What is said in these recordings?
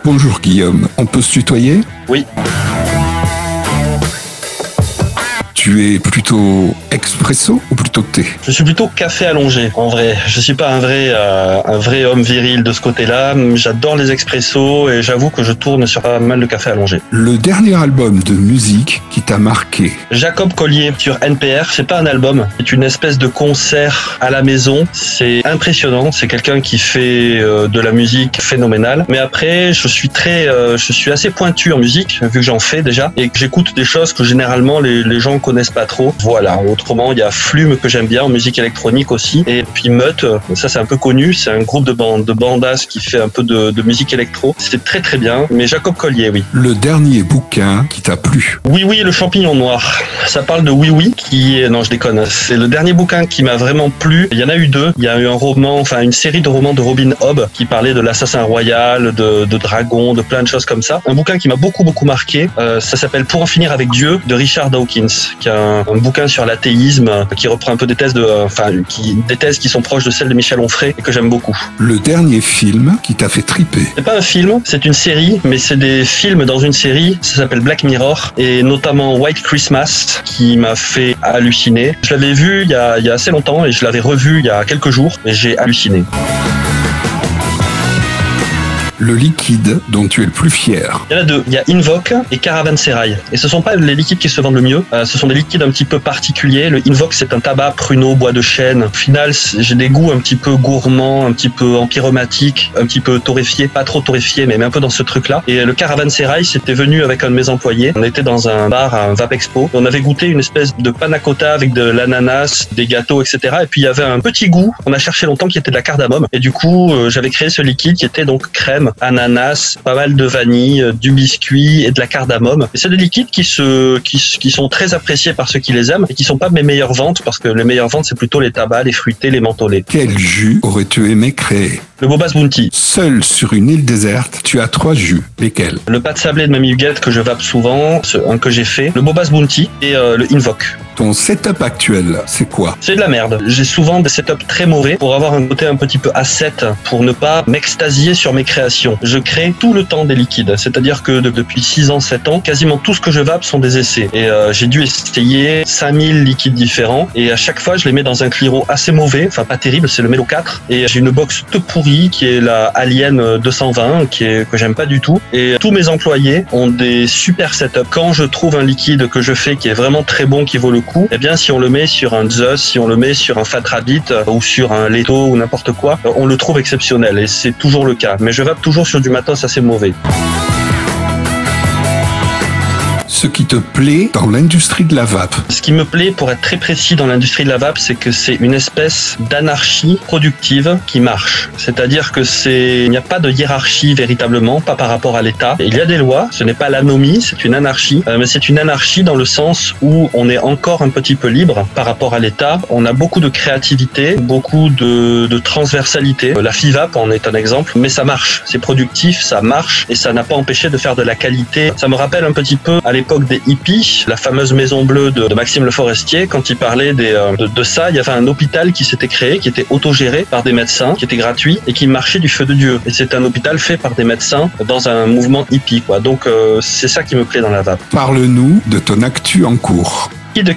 Bonjour Guillaume, on peut se tutoyer ? Oui. Tu es plutôt expresso ou plutôt thé ? Je suis plutôt café allongé, en vrai. Je suis pas un vrai homme viril de ce côté-là. J'adore les expressos et j'avoue que je tourne sur pas mal de café allongé. Le dernier album de musique qui t'a marqué ? Jacob Collier sur NPR, c'est pas un album, c'est une espèce de concert à la maison. C'est impressionnant, c'est quelqu'un qui fait de la musique phénoménale. Mais après, je suis assez pointu en musique, vu que j'en fais déjà, et que j'écoute des choses que généralement les gens connaissent pas trop. Voilà. Autrement, il y a Flume que j'aime bien en musique électronique aussi. Et puis Mutt, ça c'est un peu connu. C'est un groupe de bandas qui fait un peu de musique électro. C'est très très bien. Mais Jacob Collier, oui. Le dernier bouquin qui t'a plu ? Oui, le champignon noir. Ça parle de Oui, non, je déconne. C'est le dernier bouquin qui m'a vraiment plu. Il y en a eu deux. Il y a eu une série de romans de Robin Hobb qui parlait de l'assassin royal, de dragons, de plein de choses comme ça. Un bouquin qui m'a beaucoup marqué. Ça s'appelle Pour en finir avec Dieu de Richard Dawkins, qui a un bouquin sur l'athéisme qui reprend un peu des thèses qui sont proches de celles de Michel Onfray et que j'aime beaucoup. Le dernier film qui t'a fait triper ? C'est pas un film, c'est une série, mais c'est des films dans une série. Ça s'appelle Black Mirror et notamment White Christmas qui m'a fait halluciner. Je l'avais vu il y a assez longtemps et je l'avais revu il y a quelques jours et j'ai halluciné. Le liquide dont tu es le plus fier ? Il y en a deux. Il y a Invoque et Caravansérail. Et ce sont pas les liquides qui se vendent le mieux. Ce sont des liquides un petit peu particuliers. Le Invoque, c'est un tabac pruneau, bois de chêne. Au final, j'ai des goûts un petit peu gourmands, un petit peu empyromatiques, un petit peu torréfiés. Pas trop torréfiés, mais un peu dans ce truc-là. Et le Caravansérail, c'était venu avec un de mes employés. On était dans un bar à un Vape Expo. On avait goûté une espèce de panna cotta avec de l'ananas, des gâteaux, etc. Et puis il y avait un petit goût qu'on a cherché longtemps qui était de la cardamome. Et du coup, j'avais créé ce liquide qui était donc crème, ananas, pas mal de vanille, du biscuit et de la cardamome. Et c'est des liquides qui sont très appréciés par ceux qui les aiment et qui sont pas mes meilleures ventes parce que les meilleures ventes c'est plutôt les tabacs, les fruités, les mentholés. Quel jus aurais-tu aimé créer ? Le Bobas Bounty. Seul sur une île déserte, tu as 3 jus. Lesquels ? Le pâte sablé de Mamie Huguette que je vape souvent, un que j'ai fait, le Bobas Bounty et le Invoque. Ton setup actuel, c'est quoi ? C'est de la merde. J'ai souvent des setups très mauvais pour avoir un côté un petit peu ascète, pour ne pas m'extasier sur mes créations. Je crée tout le temps des liquides, c'est-à-dire que depuis 6 ans, 7 ans, quasiment tout ce que je vape sont des essais. Et j'ai dû essayer 5000 liquides différents et à chaque fois, je les mets dans un Cliro assez mauvais, enfin pas terrible, c'est le Melo 4. Et j'ai une box toute pourrie qui est la Alien 220, que j'aime pas du tout. Et tous mes employés ont des super setups. Quand je trouve un liquide que je fais qui est vraiment très bon, qui vaut le coup, eh bien si on le met sur un Zeus, si on le met sur un Fat Rabbit ou sur un Leto ou n'importe quoi, on le trouve exceptionnel et c'est toujours le cas. Mais je vape toujours sur du matos assez mauvais. Ce qui te plaît dans l'industrie de la vape. Ce qui me plaît, pour être très précis dans l'industrie de la vape, c'est que c'est une espèce d'anarchie productive qui marche. C'est-à-dire que il n'y a pas de hiérarchie véritablement, pas par rapport à l'État. Il y a des lois, ce n'est pas l'anomie, c'est une anarchie. Mais c'est une anarchie dans le sens où on est encore un petit peu libre par rapport à l'État. On a beaucoup de créativité, beaucoup de transversalité. La FIVAP en est un exemple, mais ça marche. C'est productif, ça marche et ça n'a pas empêché de faire de la qualité. Ça me rappelle un petit peu à l'époque des hippies, la fameuse Maison Bleue de Maxime Le Forestier, quand il parlait de ça, il y avait un hôpital qui s'était créé, qui était autogéré par des médecins, qui était gratuit et qui marchait du feu de Dieu. Et c'est un hôpital fait par des médecins dans un mouvement hippie, quoi. Donc c'est ça qui me plaît dans la vape. Parle-nous de ton actu en cours.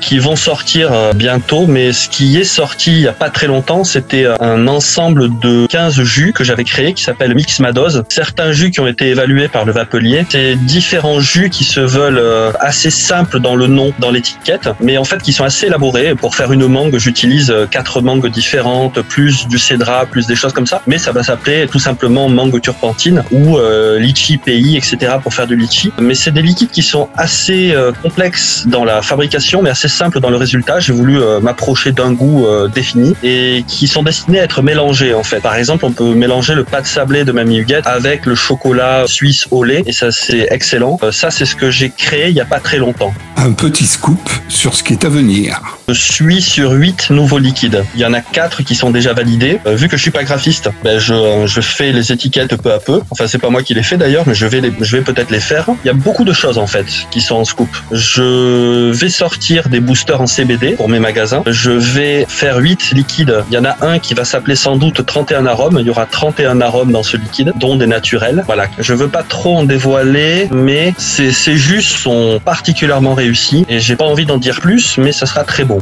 Qui vont sortir bientôt, mais ce qui est sorti il y a pas très longtemps, c'était un ensemble de 15 jus que j'avais créé qui s'appelle Mix Ma Dose. Certains jus qui ont été évalués par le vapelier, c'est différents jus qui se veulent assez simples dans le nom, dans l'étiquette, mais en fait qui sont assez élaborés. Pour faire une mangue, j'utilise 4 mangues différentes, plus du cédra, plus des choses comme ça, mais ça va s'appeler tout simplement mangue turpentine ou litchi pays, etc. pour faire du litchi. Mais c'est des liquides qui sont assez complexes dans la fabrication, mais assez simple dans le résultat. J'ai voulu m'approcher d'un goût défini et qui sont destinés à être mélangés en fait. Par exemple, on peut mélanger le pâte sablé de Mamie Huguette avec le chocolat suisse au lait et ça c'est excellent. Ça c'est ce que j'ai créé il y a pas très longtemps. Un petit scoop sur ce qui est à venir. Je suis sur 8 nouveaux liquides. Il y en a 4 qui sont déjà validés. Vu que je suis pas graphiste, je fais les étiquettes peu à peu. Enfin, c'est pas moi qui les fais d'ailleurs, mais je vais peut-être les faire. Il y a beaucoup de choses en fait qui sont en scoop. Je vais sortir sortir des boosters en CBD pour mes magasins. Je vais faire 8 liquides. Il y en a un qui va s'appeler sans doute 31 arômes. Il y aura 31 arômes dans ce liquide, dont des naturels. Voilà. Je veux pas trop en dévoiler, mais ces jus sont particulièrement réussis et j'ai pas envie d'en dire plus, mais ça sera très bon.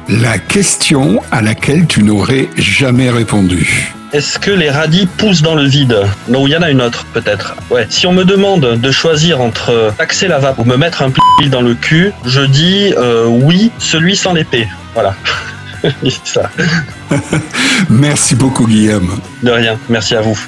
La question à laquelle tu n'aurais jamais répondu. Est-ce que les radis poussent dans le vide? Non, il y en a une autre, peut-être. Ouais. Si on me demande de choisir entre taxer la vape ou me mettre un pli dans le cul, je dis oui, celui sans l'épée. Voilà. C'est ça. Merci beaucoup, Guillaume. De rien. Merci à vous.